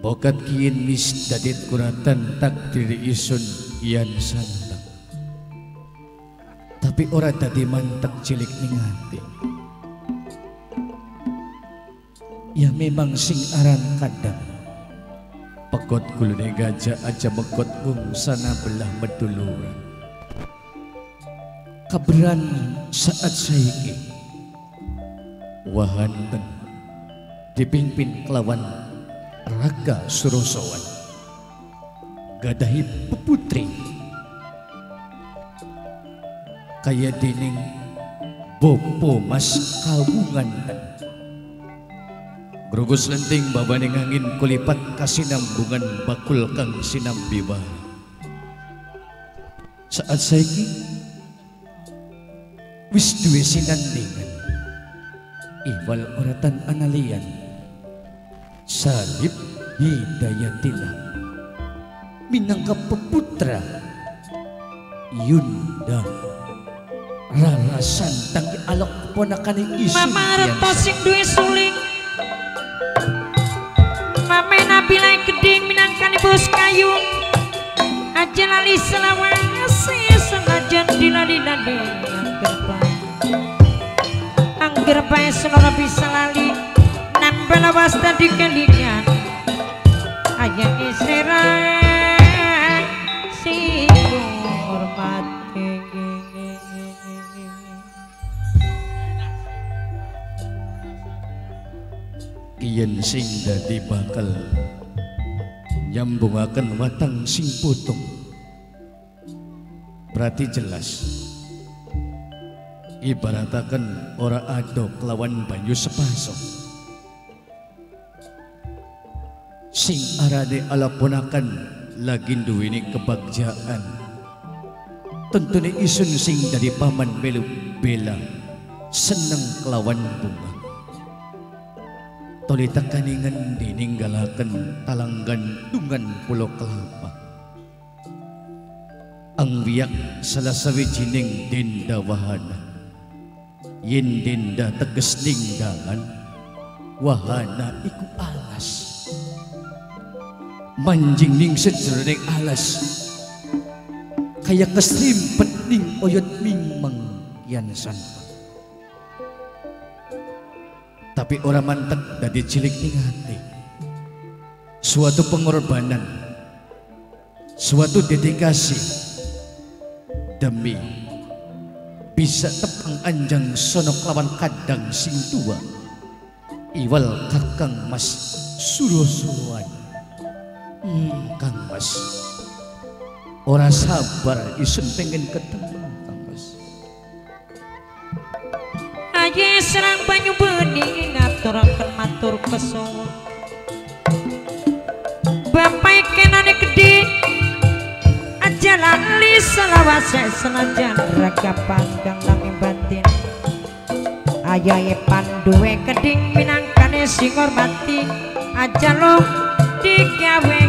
Bokat kian mis dadit kuratan takdir isun ian santang. Tapi ora tadi mantek cilik ning ati. Ya memang sing aran kadang. Pekot gulune gajah aja mekot sana belah meduluran. Kaberan saat saiki wahanten dipimpin kelawan Raga Surosowan gadahi peputri kaya dening Bopo Mas Kawungan Grugus lenting babaning angin kulipat kasinambungan bakul kang sinambiwa saat saiki wis duwe sinandingan iwal oratan analian Salib Hidayatillah minangka peputra Yunda Rara Santang alok keponakan isu Mamarta sing duwe suling Mame Nabilai Keding minangkani bos kayung aja lali selawase senajan dilali-lali angger bae selora bisa lali nambah wasta di kelingan ayah isera si hormat kian sing dadi bakal nyambungaken watang sing putung berarti jelas ibarataken ora ado kelawan banyu sepasok sing arane alaponakan lagi duweni kebagjaan tentune isun sing dari paman melu bela seneng kelawan bunga tolita kaningan dininggalaken talanggan tungan pulau kelapa ang wiyak salah sawijining denda wahana yen denda teges ninggalan wahana iku alas manjing ning sejroning alas kaya kesrimpet ning oyot mingmang yan sanpa tapi ora mantek dadi cilik ning hati suatu pengorbanan suatu dedikasi demi bisa tepang anjang sonok lawan kadang sing tua iwal kakang Mas Surosowan Kang Mas ora sabar isun pengen ketemu Kang Mas aja serang banyu bening ngaturaken matur kesuwun bapak kenane gede aja lali selawase senajan raga panggang nanging batin ayahe panduwe keding minangkane sing hormati aja lo digawe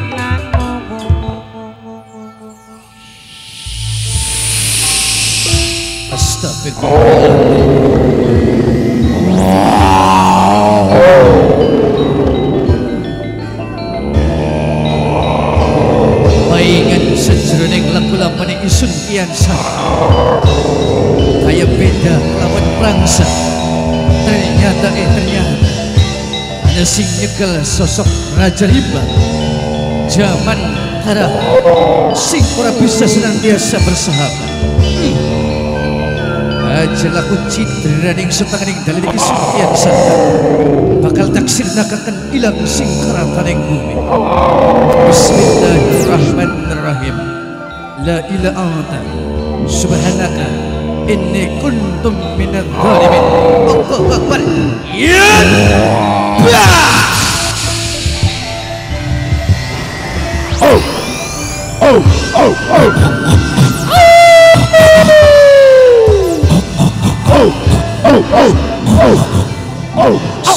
paingan sejroning laku-lapane isun kian sah kaya beda lawan prangsa ternyata ada sing nyekel sosok Raja Rimba zaman harap sing ora bisa senantiasa bersahabat aja laku citra ning setanganing dalem isun kian santang bakal taksir nakakan ilang sing kerataning bumi Bismillahirrahmanirrahim la ilaha anta subhanaka inni kuntum minadh dhalimin Allahu akbar ya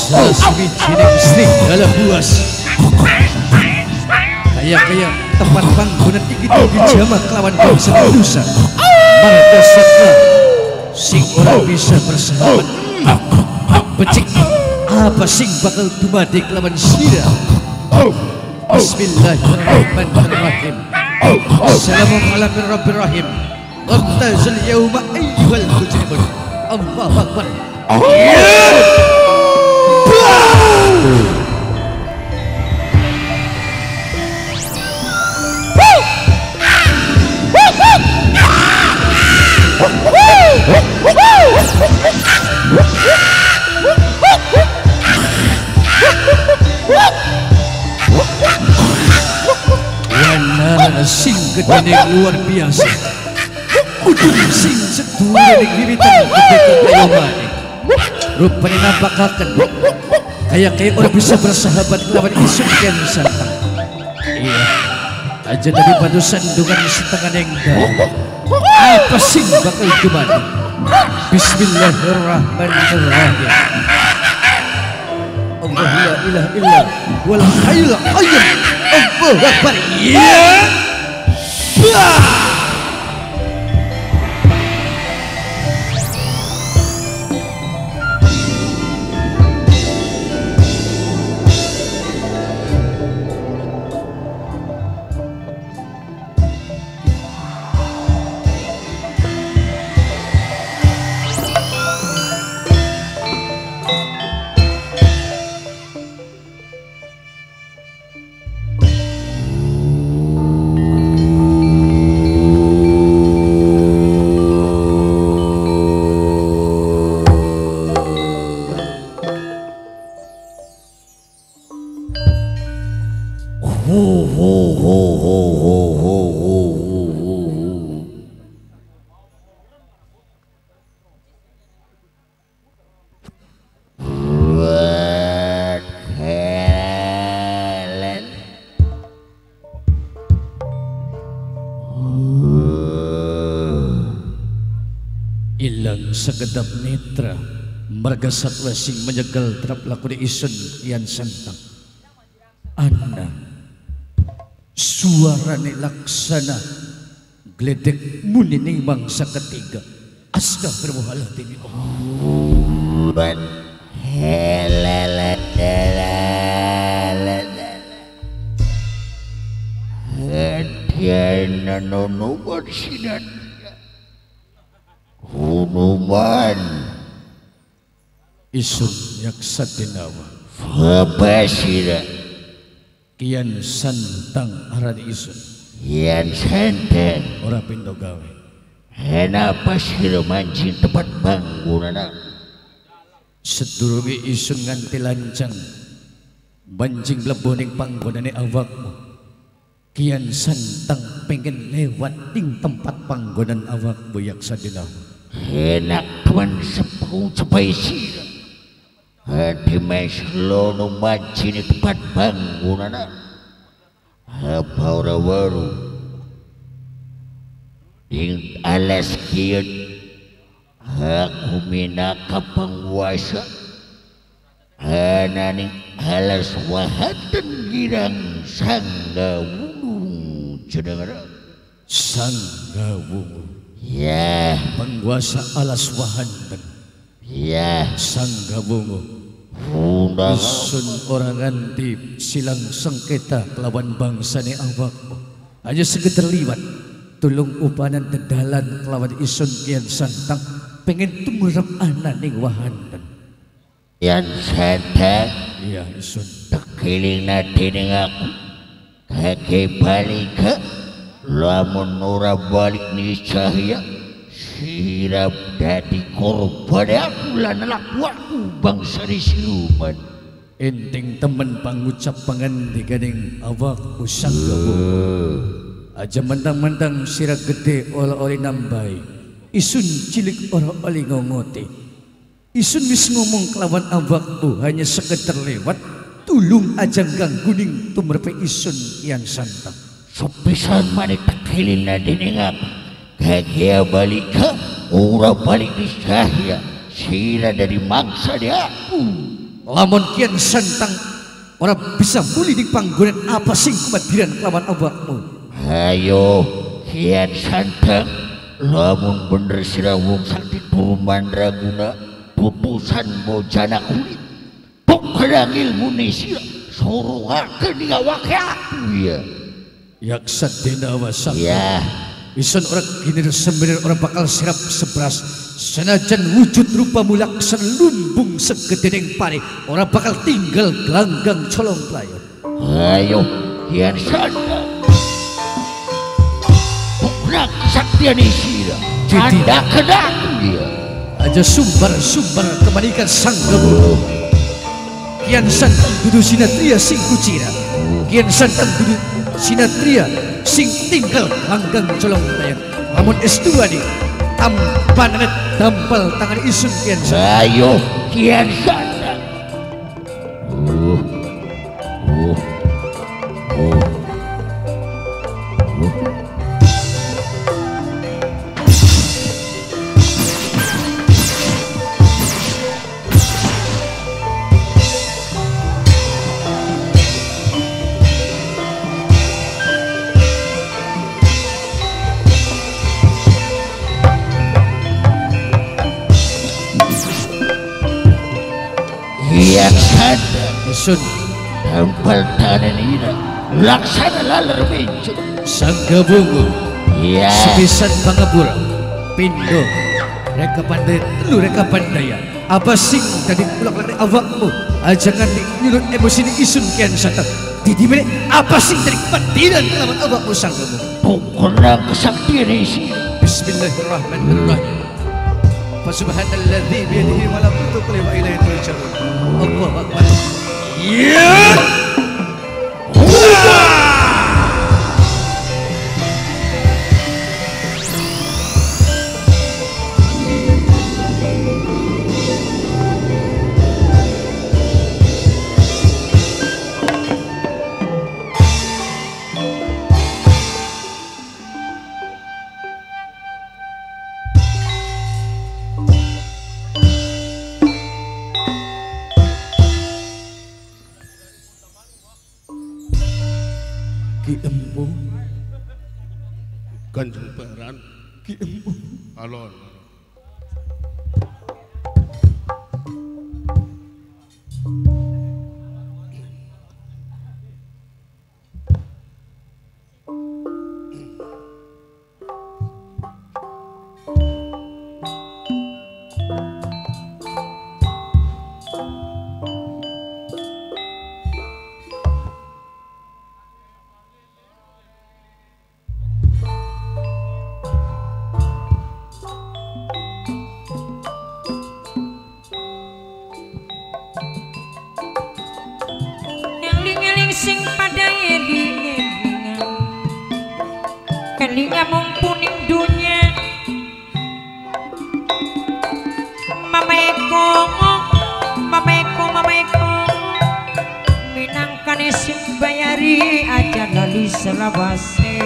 salah sawijining serigala buas kaya tempat panggonan iki dijamak kelawan bangsa manusia marga satwa sing ora bisa bersahabat becik apa sing bakal dumadi kelawan sira. Bismillahirrahmanirrahim. Assalamualaikum warahmatullahi wabarakatuh. Waqtazil yawma ayyuhal mujrimun. Allahu akbar. Wanara sing gedene luar biasa. Udun sing sedulur ning wiwitan gede kaya mane. Rupane nampakaken kaya orang bisa bersahabat lawan isun kian santang. Iya, aja dari batu sandungan setengah nenggal. Apa sing bakal dumadi? Bismillahirrahmanirrahim. Allah la ilaha illa wal hayyul qayyum. Allahu akbar. Ya. Ilang segedap netra marga satwa sing menyegal terap laku di isun kian santang. Anda suarane laksana gledek muni ning mangsa ketiga. Astagfirullahaladzim. Hunuman isun yaksa dinawa Fabasira kian santang aran isun Yan santan ora pindo gawe. Kenapa sira mancing tempat bangunan Sedurunge isun nganti lancang banjing mlebu ning panggonane awakmu. Kian santang pengen lewat ning tempat panggonan awakmu yaksa dinawa. Enak teman sepung cepai sira hati meslono mancing di tempat bangunan apa ora waru ing alas kian aku minaka penguasa ananing alas wahatan girang sangga wulu cenegara Sangga Wungu ya penguasa alas wahanten ya Sangga Wungu undang isun orang nganti silang sengketa kelawan bangsane awakmu hanya sekedar liwat tulung upanan tedalan kelawan isun kian santang pengen tumurap anak ning wahanten. yang sadar Iya isun tekiling dening aku kake balik ke lamun ora balik ni cahaya sirap dadi korban aku lan lakuku bangsa di siluman enting temen pangucap pangandikaning awakmu Sangga Wungu aja mentang-mentang sira gede oleh nambai isun cilik ora oleh ngongote isun wis ngomong kelawan awakmu hanya sekedar lewat tulung aja gangguning tumrepe isun kian santang. sepisan manik tekiling dening aku kake balik ke ora balik di cahaya sira dari mangsa di aku Lamun kian santang ora bisa muli di panggonan apa sing kumadiran kelawan awakmu. ayo kian santang lamun bener sira wong sakti turu mandraguna putusan bojana kulit pedang ilmu nisira suruhakeun ngawak aku ya. Yaksa dina wasang. Ya. Isun orang gini sembilan orang bakal sirap seberas. Senajan wujud rupa mulaksan lumbung segedeng pari. Orang bakal tinggal gelanggang colong pelayan. Ayo kian sana. Pokrak saktian isira. Anda kedak dia. Aja sumber kebalikan sang gebu. Kian santang dudu sinatria sing kucira. Kian santang dudu sinatria sing tinggal langgang colong pelayan. Namun S2 nih tampanet tampal tangan isun kian santang. Ayo kian santang. Kian santang. Isun Tampal tangan ini laksana laler mencuk. sang gabungu. Ya. Sepisan pangapura pindo reka pandai lu reka pandaya apa sing tadi pulang dari awakmu ajangan nyulut emosi ni isun kian santang di mana apa sing tadi patiran kelaman awakmu sang gabungu. Pokoknya kesaktian isi. Bismillahirrahmanirrahim. Fasubhanalladzi biyadihi malakutu kulli wa ilaihi turja'un. Allahu akbar. Ya. Ki Empu Kanjeng Baran Ki Empu alon Eling-eling sing pada eling-elingan kelingan mumpuning dunya Mamaeko minangkane sing bayari aja lali selawase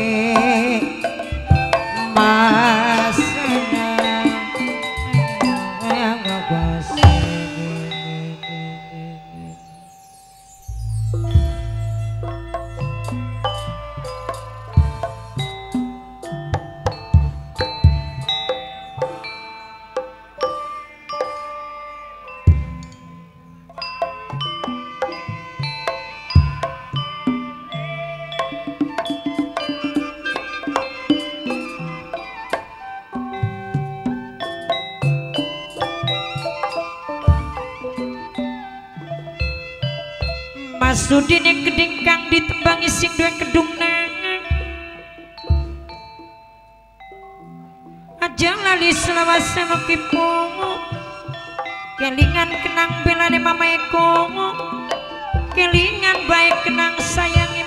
masana Masudine keding kang ditembangi sing duwe kedungna aja lali selawase kipu kelingan kenang belane Mamaeko kelingan baik kenang sayangi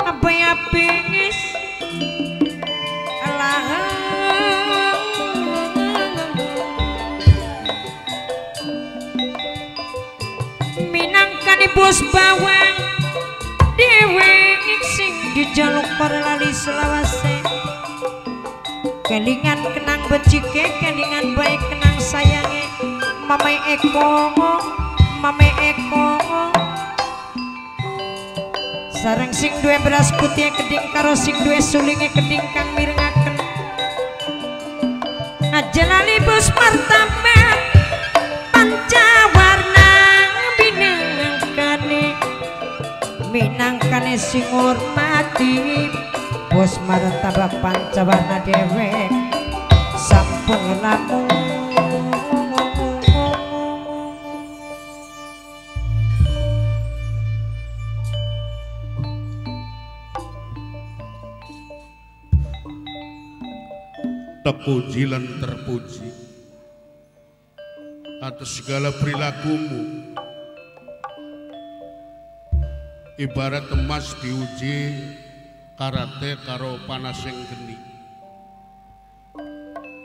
abaya pengis alah minangkani bos bawang dewe sing dijaluk para lali selawase kelingan kenang becike kelingan baik kenang sayange Mamaeko sareng sing duwe beras putih keding karo sing duwe sulinge keding kang mirengaken aja lali bos martabat pancawarna bineng minangkane sing ngurmati bos martabak Pancawarna dhewek sampun lamun terpuji lan terpuji atas segala perilakumu. Ibarat emas diuji karate karo panas yang geni,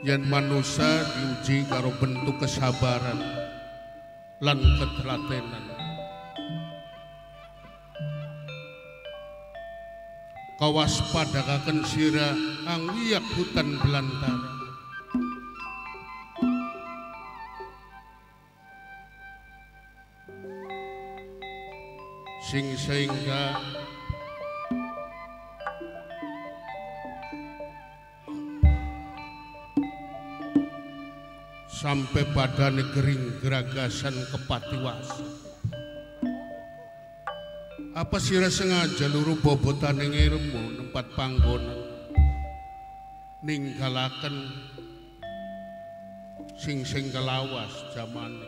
yen manusia diuji karo bentuk kesabaran lan ketelatenan. Kawaspadakaken sira anggiyak hutan belantara, sing sehingga sampai pada negering geragasan kepatiwasa. Apa sira sengaja luru bobotan ing iremu nempat panggonan ninggalaken sing kelawas jamane?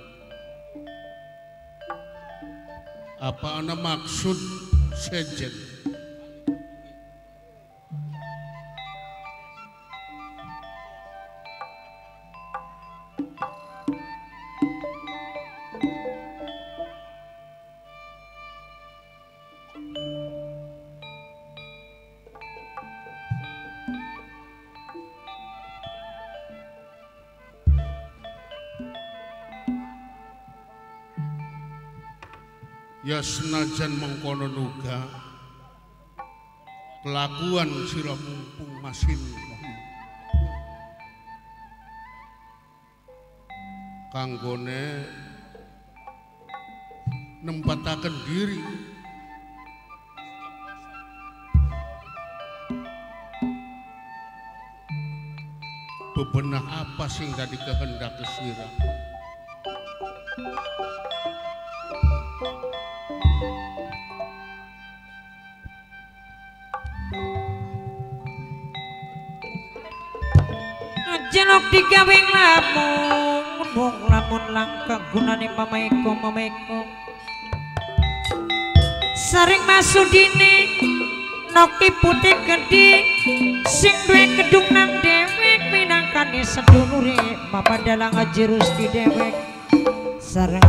Apa ana maksud sejen? Ya senajan mengkono nuga kelakuan sira mumpung masin kanggone nempataken diri bebenah apa sing dadi kehendak sira. Jelok digawe lamun langka gunane mamaiko sering masudine noki putih gede sing duwe kedung nang dewek minangkane sedulure mapadalang jerus di dewek sareng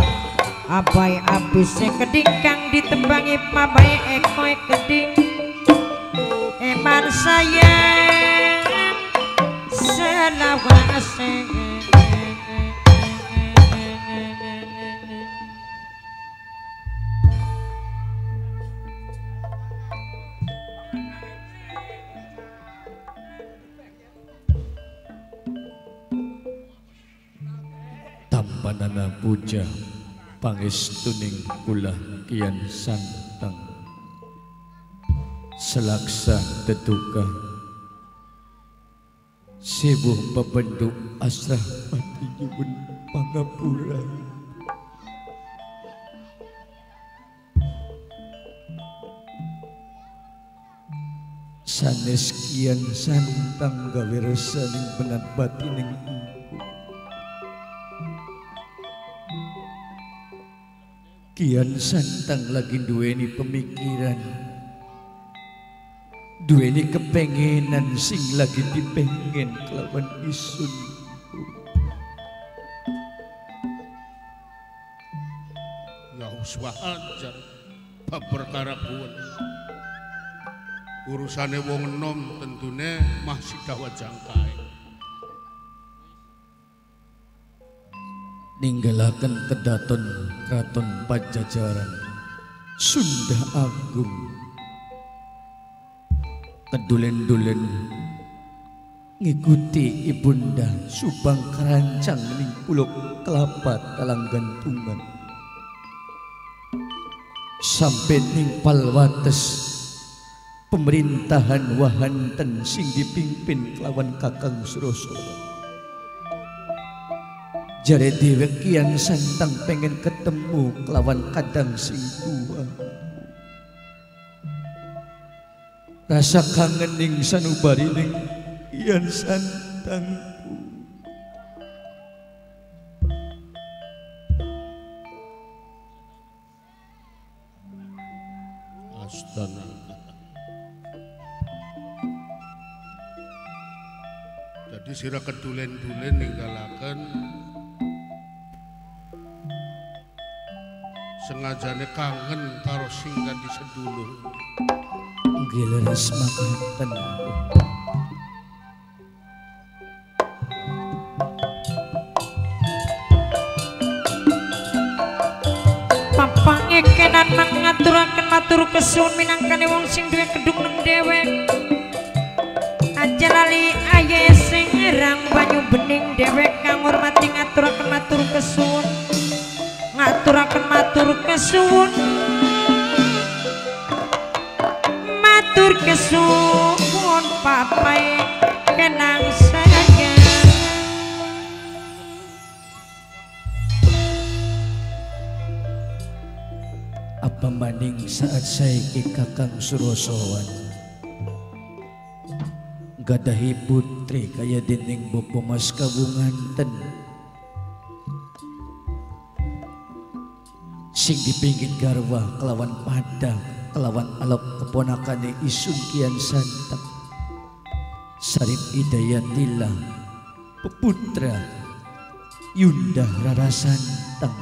abai abis sing keding kang ditembangi mabai ekoe keding eman sayang selawase tampanana puja pangestuning kula kian santang selaksa tetuka sibuh pependuk asrah pati nyuwun pangapura sanes kian santang gawe resaning benat batining empu kian santang lagi duweni pemikiran duweni kepengenan sing lagi dipengen kelawan isun Ya uswah aja bab perkara kuwen urusane wong enom tentune masih dawa jangkae ninggalaken kedaton kraton Pajajaran Sunda Agung kedulen-dulen ngikuti ibunda subang kerancang ning pulau kelapa talang gantungan sampai ning palwates pemerintahan wahanten sing dipimpin kelawan Kakang Suroso jare dhewek kian santang pengen ketemu kelawan kadang sing tua rasa kangen ning sanubari ning Kian Santang. Astaga. Jadi sira kedulen-dulen ninggalaken sengajane kangen karo sing di sedulur. Nggih leres makaten. Papangekenan mangaturaken matur kesuwun minangkane wong sing duwe kedung nang dhewek. Aja lali aye sing ngerang banyu bening dhewek kang ngurmati ngaturaken matur kesuwun. Ngaturaken matur kesuwun. Matur kesuwun papai kenang sayang. Apa maning saat saiki Kakang Surosowan gadahi putri kaya dinding bopo mas kabunganten sing dipinggit garwa kelawan pada kelawan alok keponakane Isun Kian Santang Sarip Hidayatillah peputra Yunda Rara Santang.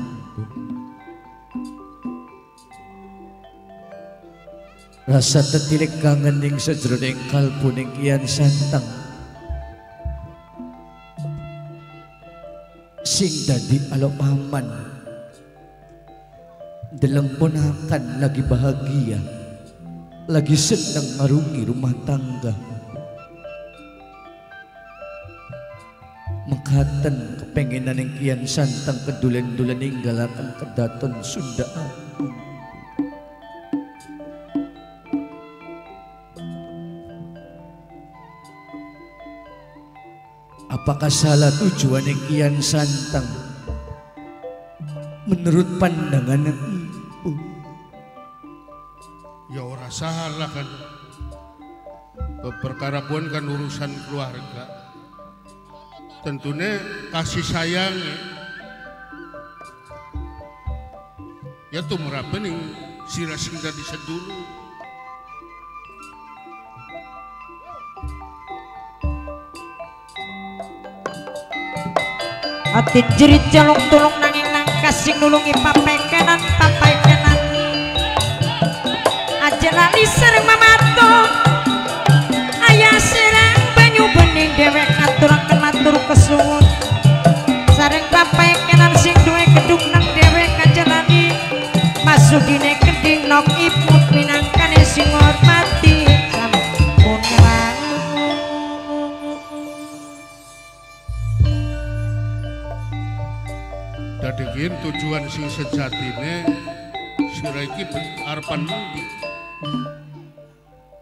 Rasa tetilik kangen ning sajroning kalbu ning Kian Santang sing dadi alo paman deleng ponakan lagi bahagia lagi senang marungi rumah tangga mekaten kepengenan ning Kian Santang kedulen-dulen ninggalaken kedaton Sunda Agung. Apakah salah tujuan yang Kian Santang menurut pandangan ibu? Ya ora salah kan. Perkara pun kan urusan keluarga. Tentunya kasih sayang ya tuh merapening sira sing dadi sedulur. Ati jerit jaluk tulung nanging nangkas sing nulungi papai kanan aja lali sareng mamato ayah serang banyu bening dhewek ngaturaken matur kesuwun sareng papai kanan sing duwe kedung nang dhewek aja lali masugine keding nok iput minangkane sing ngormati sampun ngerang. Dadekin tujuan sing sejatine sira iki arepan ndi?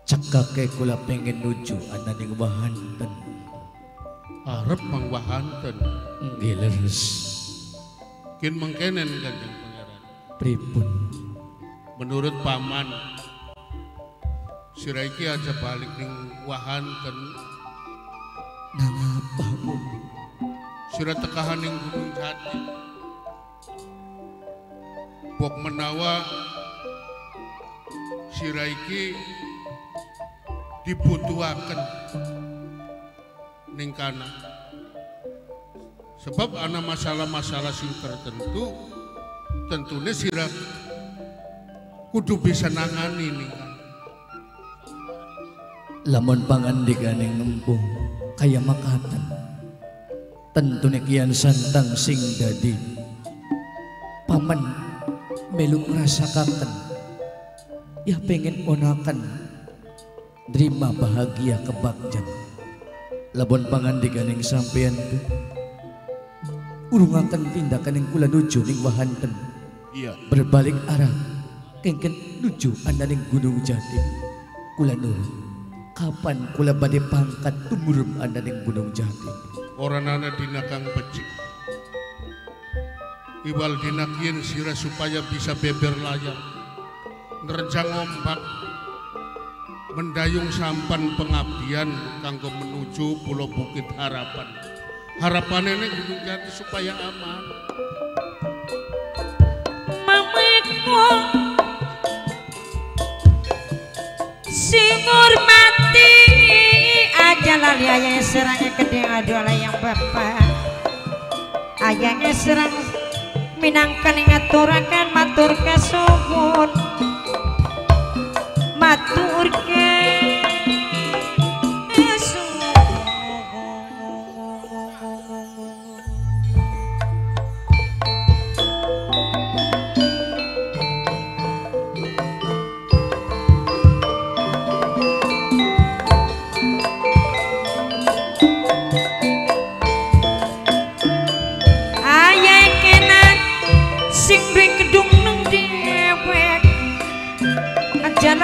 Cekake kula pengen nuju ananing wahanten. Arep mang wahanten. Nggih leres. Kin mengkenen Kanjeng Pangeran. Pripun? Menurut paman sira iki aja balik ning wahanten. Nang apa pun Sira tekahan ning Gunung Jati. Bok menawa sira iki dibutuhaken ning kana. Sebab ana masalah-masalah sing tertentu tentunya sira kudu bisa nangani ning kana. lamun pangandikaning ngempung kaya makaten tentune Kian Santang sing dadi paman melu ngrasakaken ya pengen ponakan nerima bahagia kebakjan lamun pangandikaning sampeyan tu urungaken tindakan yang kula nuju ning wahanten Iya. berbalik arah kengken nuju ananing Gunung Jati kula nurut kapan kula badhe pangkat tumurun ananing Gunung Jati Orang ana dina kang becik. Iwal dina kien sira supaya bisa beber layar. Nerjang ombak. mendayung sampan pengabdian kanggo menuju Pulau Bukit Harapan. Harapan ini Gunung Jati supaya aman. Mamaku sing hormati aja lali ayah serangnya gede adalah yang bapak ayahnya serang minangkan ngaturakan matur kasuhun matur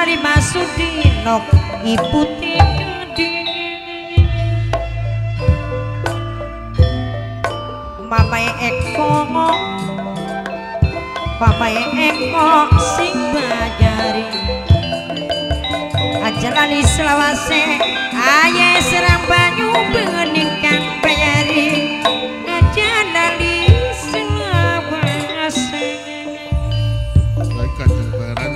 dari Masudinok ibu tinggi mamae eko sing bajari aja lali selawase aye serang banyu bening kang bayari aja lali selawase baik Kanjeng Barat.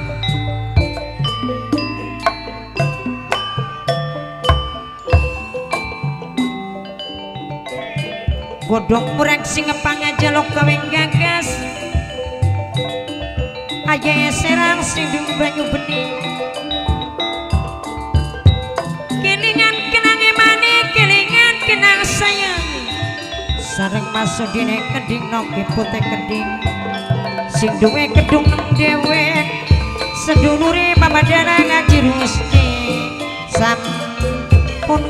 godhong murang sing ngepang aja lo kaweng gagas aja serang sing dung banyu bening kelingan kenang emane kelingan kenang sayang sareng Masudine keding noki putih keding sing duwe kedung dewek sedulure pamadana ngaji rusti sampun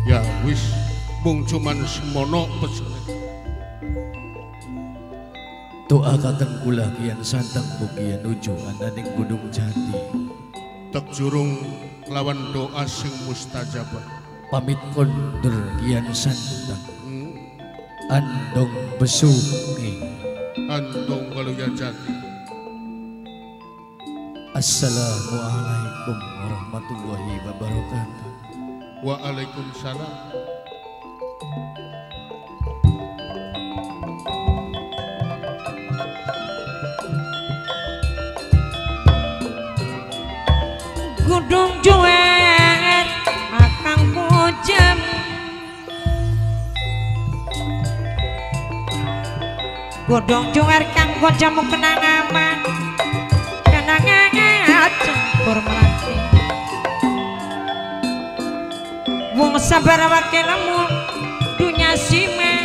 Ya wis mung cuman semono pesene. Doakaken kula kian santang bukian nuju ananing Gunung Jati. Tek jurung lawan doa sing mustajabah. Pamit kondur kian santang. Andong besuki. Andong Waluya Jati. Assalamualaikum warahmatullahi wabarakatuh. Waalaikumsalam. Gudung juwer akang pujem Gudung juwer kang jamu kenang aman kenangan campur melati wong sabar wake lamun dunya sima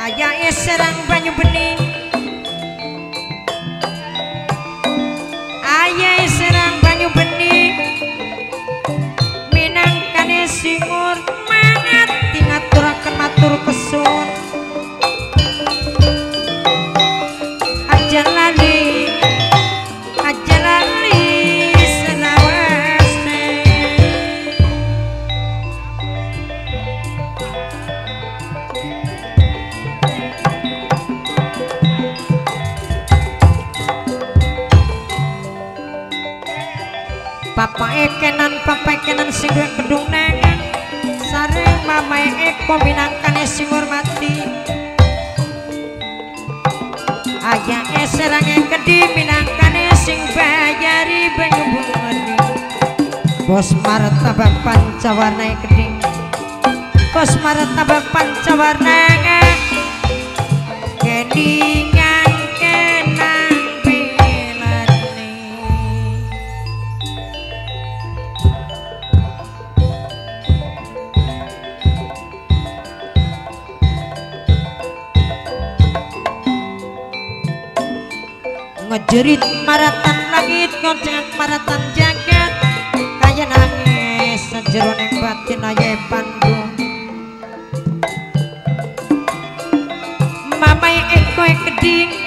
ayah serang banyu bening ayah serang banyu bening minangkane singur mangat tingaturaken matur kesun aja lali selawase papa ekenan sing duwe kedung nengen sareng mamae eko minangkane sing hormati ayah serange kedhi minangkane sing bayari banyu beni bos martabak pancawarna kedhi bos martabak pancawarna kelingan kenang pilane ngejerit maratan langit ngoncengan maratan jagat kaya nangis sejeroning batin aye pandu mamae eko keding